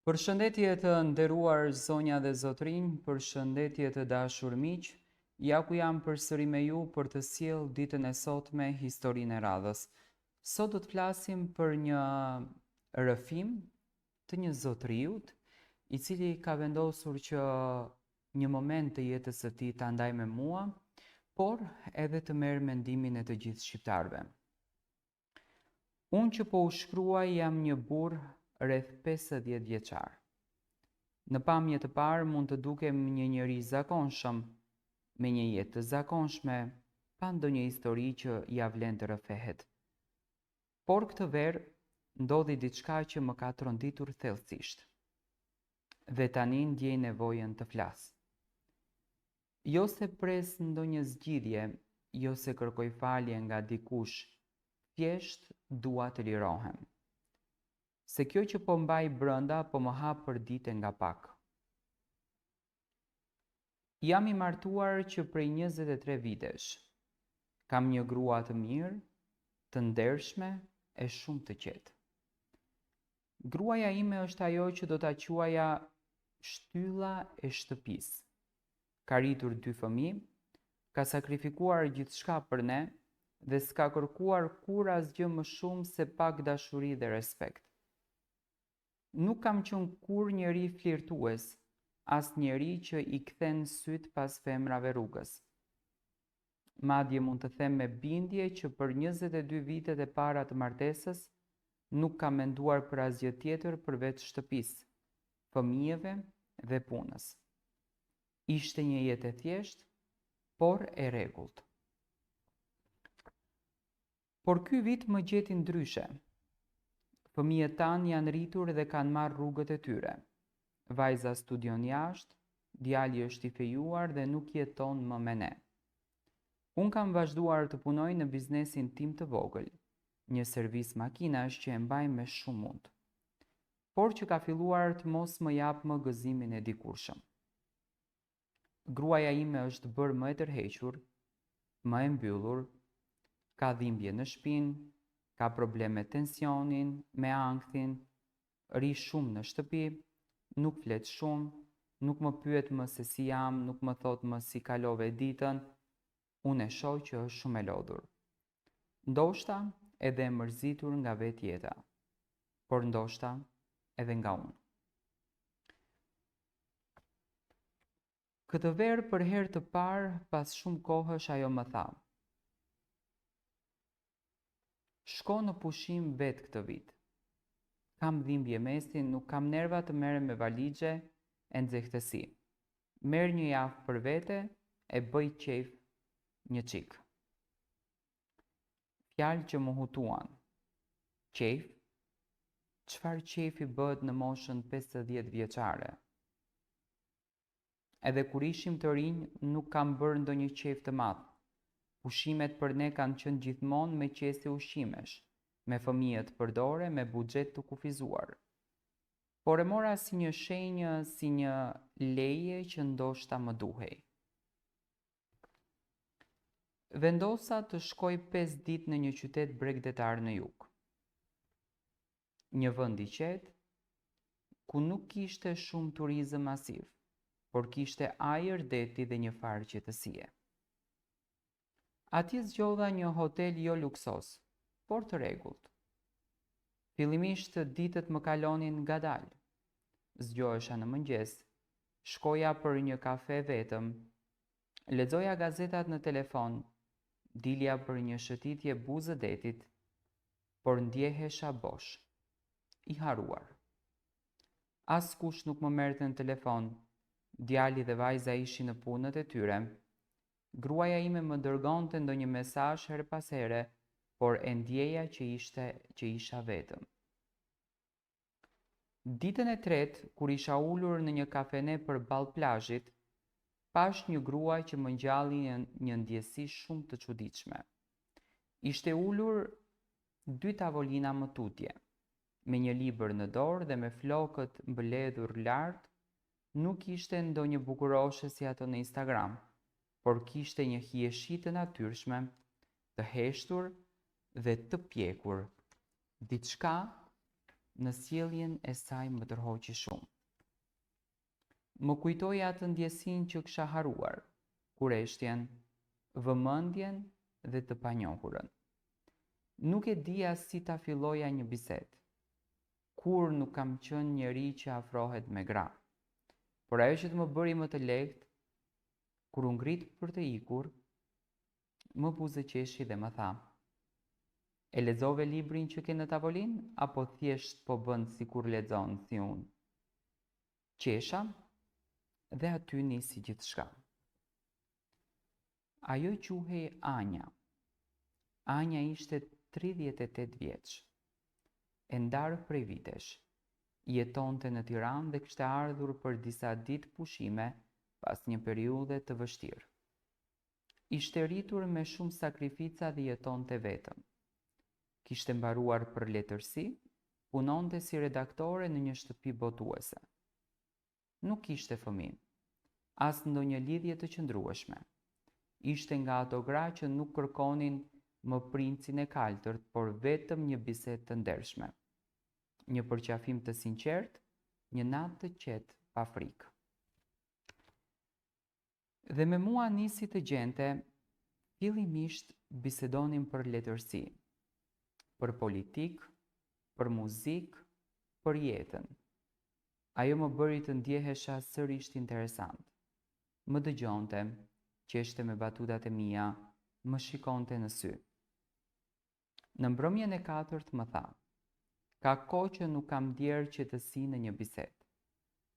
Përshëndetje të nderuar zonja dhe zotrinj, përshëndetje të dashur miq, ja ku jam përsëri me ju për të sjellë ditën e sotme historinë e radhës. Sot do të flasim për një rrëfim të një zotriut, i cili ka vendosur që një moment të jetës së tij ta ndajë me mua, por edhe të merr mendimin e të gjithë shqiptarëve. Unë që po u shkruaj jam një burr rreth 50 vjeçar. Në pamje të parë mund të dukem një njeri zakonshëm, me një jetë të zakonshme, pa ndonjë histori që ja vlen të rrëfehet. Por këtë verë ndodhi diçka që më ka tronditur thellësisht. Dhe tani ndjej nevojën të flas. Jo se pres ndonjë zgjidhje, jo se kërkoj falje nga dikush, thjesht dua të lirohem. Se kjo që po mbaj brënda po më hap për dite nga pak. Jam i martuar që prej 23 vitesh. Kam një grua të mirë, të ndershme e shumë të qetë. Gruaja ime është ajo që do ta quaja shtylla e shtëpisë. Ka rritur 2 fëmijë, ka sakrifikuar gjithçka për ne dhe s'ka kërkuar kur asgjë më shumë se pak dashuri dhe respekt. Nuk kam qenë kur njeri flirtues, as njeri që i kthen syt pas femrave rrugës. Madje mund të them me bindje që për 22 vitet e para të martesës nuk kam menduar për asgjë tjetër përveç shtëpisë, fëmijëve dhe punës. Ishte një jetë e thjeshtë, por e rregullt. Por ky vit më gjeti ndryshe. Fëmijët tanë janë rritur dhe kanë marrë rrugët e tyre. Vajza studion jashtë, djali është i fejuar dhe nuk jeton më me ne. Unë kam vazhduar të punoj në biznesin tim të vogël, një servis makinash që e mbaj me shumë mund, por që ka filluar të mos më jap më gëzimin e dikurshëm. Gruaja ime është bërë më e tërhequr, më e mbyllur, ka dhimbje në shpinë, ka probleme tensionin, me ankthin, ri shumë në shtëpi, nuk flet shumë, nuk më pyet më se si jam, nuk më thot më si kalove ditën, unë e shoh që është shumë e lodhur. Ndoshta edhe e mërzitur nga vetjeta, por ndoshta edhe nga unë. Këtë verë për herë të parë, pas shumë kohësh ajo më tha: shko në pushim vetë këtë vit. Kam dhimbje mesi, nuk kam nerva të merrem me valixhe e nxehtësi. Merr një javë për vete e bëj qejf një çik. Fjalë që më hutuan. Qejf? Çfarë qejfi bëhet në moshën 50 vjeçare? Edhe kur ishim të rinj, nuk kam bërë ndonjë qejf të madh. Pushimet për ne kanë qenë gjithmonë me qese ushqimesh, me fëmijët përdore, me buxhet të kufizuar. Por e mora si një shenjë, si një leje që ndoshta më duhej. Vendosa të shkoj 5 ditë në një qytet bregdetar në jug. Një vend i qetë, ku nuk kishte shumë turizëm masiv, por kishte ajër deti dhe një farë qetësie. Atje zgjodha një hotel jo luksos, por të rregullt. Fillimisht ditët më kalonin ngadalë. Zgjohesha në mëngjes, shkoja për një kafe vetëm, lexoja gazetat në telefon, dilja për një shëtitje buzë detit, por ndjehesha bosh, i haruar. Askush nuk më merrte në telefon, djali dhe vajza ishin në punët e tyre. Gruaja ime më dërgonte ndonjë mesazh her pas here, por e ndjeja që isha vetëm. Ditën e tretë, kur isha ulur në një kafene përballë plazhit, pash një grua që më ngjalli një ndjesi shumë të çuditshme. Ishte ulur 2 tavolina më tutje, me një libër në dorë dhe me flokët mbledhur lart, nuk ishte ndonjë bukuroshe si ato në Instagram, por kishte një hieshi të natyrshme, të heshtur dhe të pjekur. Diçka në sjelljen e saj më tërhoqi shumë. Më kujtoi atë ndjesinë që kisha haruar, kureshtjen, vëmendjen dhe të panjohurën. Nuk e dija si ta filloja një bisedë. Kur nuk kam qenë njeri që afrohet me gra. Por ajo që të më bëri më të lehtë, kur u ngrit për të ikur, më buzëqeshi dhe më tha: "E lexove librin që ke në tavolinë apo thjesht po bën sikur lexon si unë?" Qesha dhe aty nisi gjithçka. Ajo quhej Anja. Anja ishte 38 vjeç. E ndarë prej vitesh. Jetonte në Tiranë dhe kishte ardhur për disa ditë pushime pas një periudhe të vështirë. Ishte rritur me shumë sakrifica dhe jetonte vetëm. Kishte mbaruar për letërsi, punonte si redaktore në një shtëpi botuese. Nuk kishte fëmijë, as ndonjë lidhje të qëndrueshme. Ishte nga ato gra që nuk kërkonin më princin e kaltërt, por vetëm një bisedë të ndershme. Një përqafim të sinqert, një natë të qetë pa frikë. Dhe me mua nisi të gjente, fillimisht bisedonim për letërsi, për politik, për muzik, për jetën. Ajo më bëri të ndjehesha sërish interesant. Më dëgjonte, qeshte me batutat e mia, më shikonte në sy. Në mbrëmjen e 4 më tha: "Ka kohë që nuk kam ndjerë qetësi në një bisedë.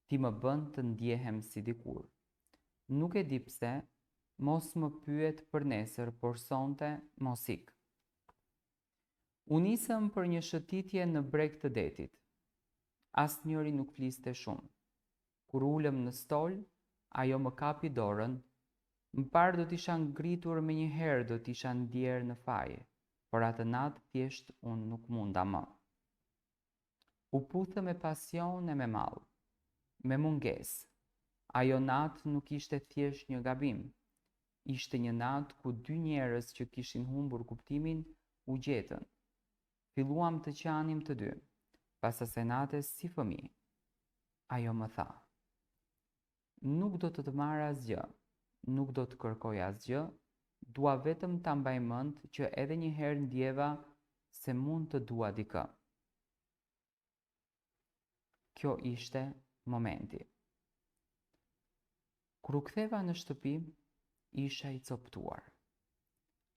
Ti më bën të ndjehem si dikur. Nuk e di pse, mos më pyet për nesër, por sonte mos ik." U nisëm për një shëtitje në breg të detit. Asnjëri nuk fliste shumë. Kur ulëm në stol, ajo më kapi dorën. Më parë do t'isha ngritur me një herë, do t'isha ndjerë në faje, por atë natë thjesht unë nuk munda më. U puthë me pasion e me mall, me mungesë. Ajo natë nuk ishte thjesht një gabim. Ishte një natë ku dy njerëz që kishin humbur kuptimin u gjetën. Filluam të qanim të dy, pas asaj nate si fëmijë. Ajo më tha: "Nuk do të marr asgjë, nuk do të kërkoj asgjë, dua vetëm ta mbaj mend që edhe një herë ndjeva se mund të dua dikë." Kjo ishte momenti. Kur u ktheva në shtëpi, isha i coptuar.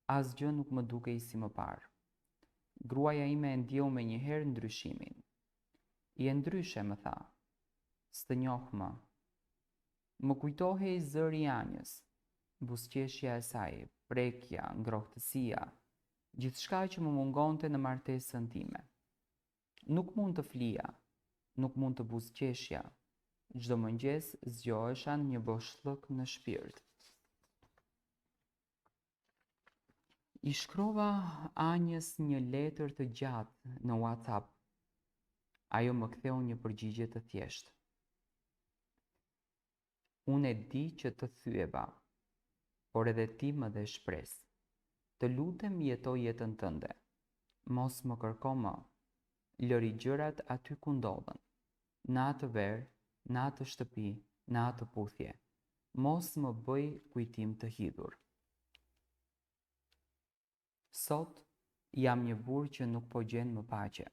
Asgjë nuk më dukej si më parë. Gruaja ime e ndjeu me një herë ndryshimin. "Je ndryshe," më tha. "S'të njoh më." Më kujtohej zëri i Anjës, buzëqeshja e saj, prekja, ngrohtësia, gjithçka që më mungonte në martesën time. Nuk mund të flija, nuk mund të buzëqeshja. Çdo mëngjes zgjohesha një boshllëk në shpirt. I shkrova Anjës një letër të gjatë në WhatsApp. Ajo më ktheu një përgjigje të thjeshtë. "Unë e di që të thyeva, por edhe ti më dhe shpresë. Të lutem jeto jetën tënde. Mos më kërko më. Lëri gjërat aty ku ndodhen. Në atë verë, në atë shtëpi, në atë puthje. Mos më bëj kujtim të hidhur. Sot jam një burr që nuk po gjen më paqe.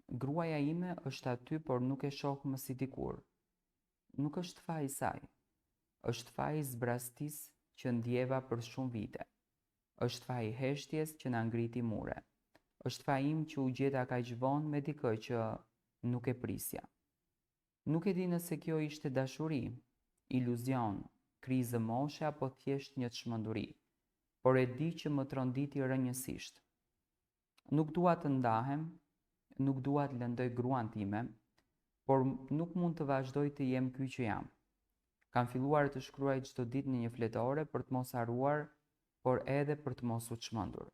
Gruaja ime është aty, por nuk e shoh më si dikur. Nuk është faji i saj. Është faji i zbrastisë që ndjeva për shumë vite. Është faji i heshtjes që na ngriti mure. Është faji im që u gjeta kaq vonë me dikë që nuk e prisja. Nuk e di nëse kjo ishte dashuri, iluzion, krizë moshe apo thjesht një çmenduri, por e di që më tronditi rënjësisht. Nuk dua të ndahem, nuk dua të lëndoj gruan time, por nuk mund të vazhdoj të jem ky që jam. Kam filluar të shkruaj çdo ditë në një fletore për të mos harruar, por edhe për të mos u çmendur.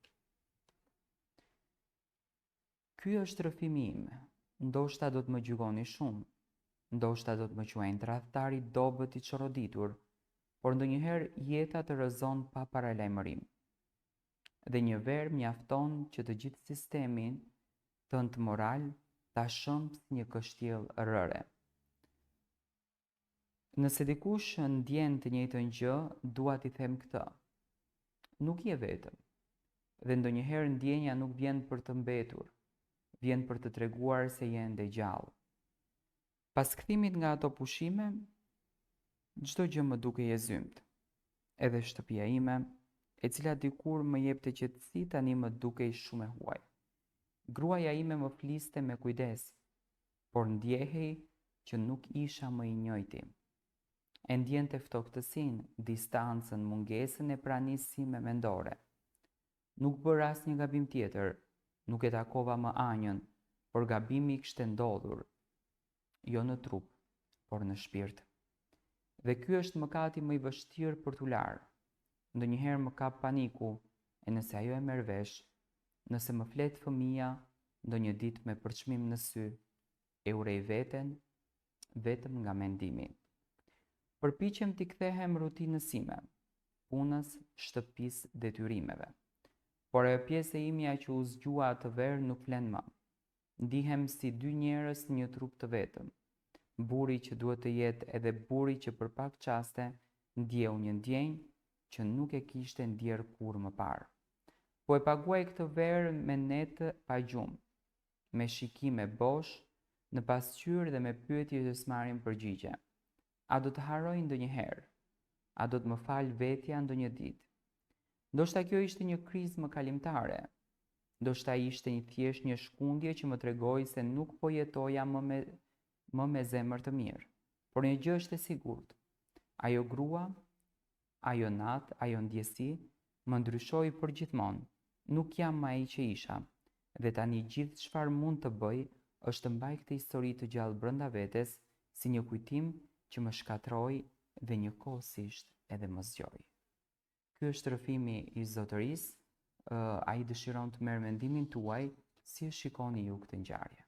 Ky është rrëfimi im. Ndoshta do të më gjykoni shumë, ndoshta do të më quajnë tradhtar i dobët i çorroditur, por ndonjëherë jeta të rrëzon pa paralajmërim. Dhe një verë mjafton që të gjithë sistemin tënd moral ta shëmb një kështjell rëre. Nëse dikush ndjen të njëjtën gjë, dua t'i them këtë. Nuk je vetëm. Dhe ndonjëherë ndjenja nuk vjen për të mbetur, vjen për të treguar se je ende gjallë. Pas kthimit nga ato pushime, çdo gjë më dukej e zymt. Edhe shtëpia ime, e cila dikur më jepte qetësi, tani më dukej shumë e huaj. Gruaja ime më fliste me kujdes, por ndjehej që nuk isha më i njëjti. E ndjente ftohtësinë, distancën, mungesën e pranisë sime mendore. Nuk bër asnjë gabim tjetër, nuk e takova më anjën, por gabimi kishte ndodhur, jo në trup, por në shpirt. Dhe ky është mëkati më i vështirë për t'u larë. Ndonjëherë më kap paniku, e nëse ajo e merr vesh, nëse më flet fëmia, ndonjë ditë me përçmim në sy, e urej veten vetëm nga mendimi. Përpiqem t'i kthehem rutinës sime, punës, shtëpisë, detyrimeve. Por ajo pjesë e imja që u zgjua atë verë nuk flen më. Ndihem si dy njerëz në një trup të vetëm. Burri që duhet të jetë edhe burri që për pak çaste ndjeu një ndjenjë që nuk e kishte ndjerë kur më parë. Po e paguaj këtë verë me netë pa gjumë, me shikime bosh, në pasqyrë dhe me pyetje që s'marrin përgjigje. A do të haroj ndonjëherë? A do të më fal vetja ndonjë ditë? Ndoshta kjo ishte një krizë më kalimtare. Ndoshta ishte thjesht një shkundje që më tregoi se nuk po jetoja më me zemër të mirë. Por një gjë është e sigurt. Ajo grua, ajo natë, ajo ndjesi, më ndryshoi përgjithmonë. Nuk jam më ai që isha. Dhe tani gjithë çfarë mund të bëj është të mbaj këtë histori të gjallë brenda vetes, si një kujtim që më shkatroi dhe njëkohësisht edhe më zgjoi. Ky është rrëfimi i zotërisë. Ai dëshiron të merr mendimin tuaj si e shikoni ju këtë ngjarje.